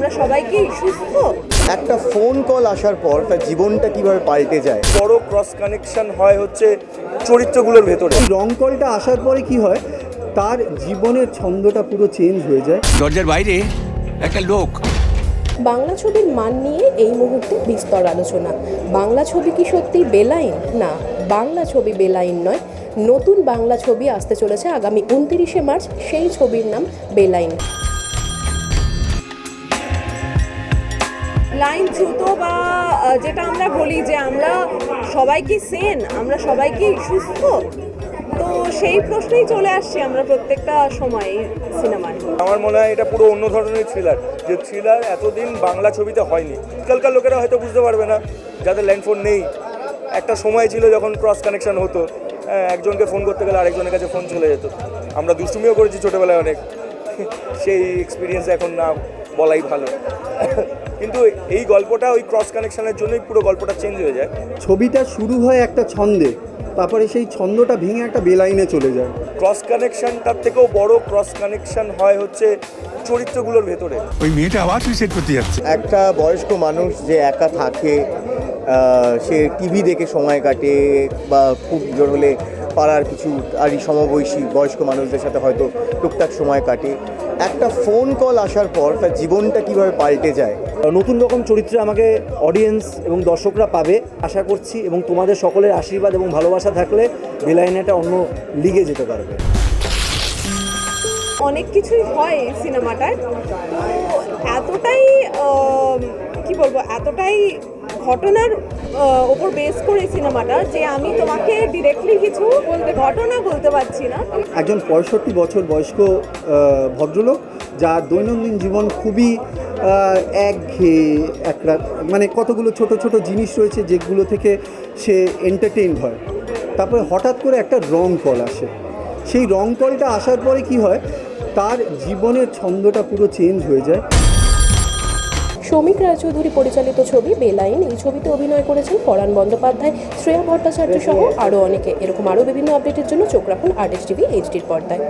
আমরা সবাই কি সুস্থ? একটা ফোন কল আসার পর তার জীবনটা কিভাবে পাল্টে যায়। বড় ক্রস কানেকশন হয় হচ্ছে চরিত্রগুলোর ভেতরে। এই রং কলটা আসার পরে কি হয়, তার জীবনের ছন্দটা পুরো চেঞ্জ হয়ে যায়। দরজার বাইরে একটা লোক। বাংলা ছবির মান নিয়ে এই মুহূর্তে বিস্তর আলোচনা। বাংলা ছবি কি সত্যি বেলাইন? না, বাংলা ছবি বেলাইন নয়। নতুন বাংলা ছবি আসতে চলেছে আগামী 29শে মার্চ। সেই ছবির নাম বেলাইন। লাইন ছুতো বা যেটা আমরা বলি যে আমরা সবাই কি সেন, আমরা সবাই কি সুস্থ, তো সেই প্রশ্নেই চলে আসছি আমরা প্রত্যেকটা সময় সিনেমায়। আমার মনে হয় এটা পুরো অন্য ধরনের থ্রিলার, যে থ্রিলার এতদিন বাংলা ছবিতে হয়নি। আজকালকার লোকেরা হয়তো বুঝতে পারবে না, যাদের ল্যান্ডফোন নেই। একটা সময় ছিল যখন ক্রস কানেকশন হতো, একজনকে ফোন করতে গেলে আরেকজনের কাছে ফোন চলে যেত। আমরা দুষ্টুমিও করেছি ছোটোবেলায় অনেক, সেই এক্সপিরিয়েন্স এখন না বলাই ভালো। কিন্তু এই গল্পটা ওই ক্রস কানেকশনের জন্যই পুরো গল্পটা চেঞ্জ হয়ে যায়। ছবিটা শুরু হয় একটা ছন্দে, তারপরে সেই ছন্দটা ভেঙে একটা বেলাইনে চলে যায়। ক্রস কানেকশনটার থেকেও বড় ক্রস কানেকশন হয় হচ্ছে চরিত্রগুলোর ভেতরে। ওই মেয়েটা আবার সুইসাইড করতে যাচ্ছে। একটা বয়স্ক মানুষ যে একা থাকে, সে টিভি দেখে সময় কাটে, বা খুব জোর হলে পাড়ার কিছু আরই সমবয়সী বয়স্ক মানুষদের সাথে হয়তো টুকটাক সময় কাটে। একটা ফোন কল আসার পর তার জীবনটা কিভাবে পাল্টে যায়। নতুন রকম চরিত্রে আমাকে অডিয়েন্স এবং দর্শকরা পাবে আশা করছি, এবং তোমাদের সকলের আশীর্বাদ এবং ভালোবাসা থাকলে বেলাইনাটা অন্য লিগে যেতে পারবে। অনেক কিছুই হয় এই সিনেমাটায়, তো এতটাই কি বলবো, এতটাই ঘটনার ওপর বেস করে সিনেমাটা যে আমি তোমাকে ডিরেক্টলি কিছু ঘটনা বলতে পারছি না। একজন 65 বছর বয়স্ক ভদ্রলোক, যার দৈনন্দিন জীবন খুবই একঘেয়ে, মানে কতগুলো ছোট ছোট জিনিস রয়েছে যেগুলো থেকে সে এন্টারটেইনড হয়। তারপরে হঠাৎ করে একটা রং কল আসে। সেই রং কলটা আসার পরে কি হয়, তার জীবনের ছন্দটা পুরো চেঞ্জ হয়ে যায়। সৌমিক রায়চৌধুরী পরিচালিত ছবি বেলাইন। এই ছবিতে অভিনয় করেছেন পরাণ বন্দ্যোপাধ্যায়, শ্রেয়া ভট্টাচার্য সহ আরও অনেকে। এরকম আরও বিভিন্ন আপডেটের জন্য চোখ রাখুন আরটিএস টিভি এইচডির পর্দায়।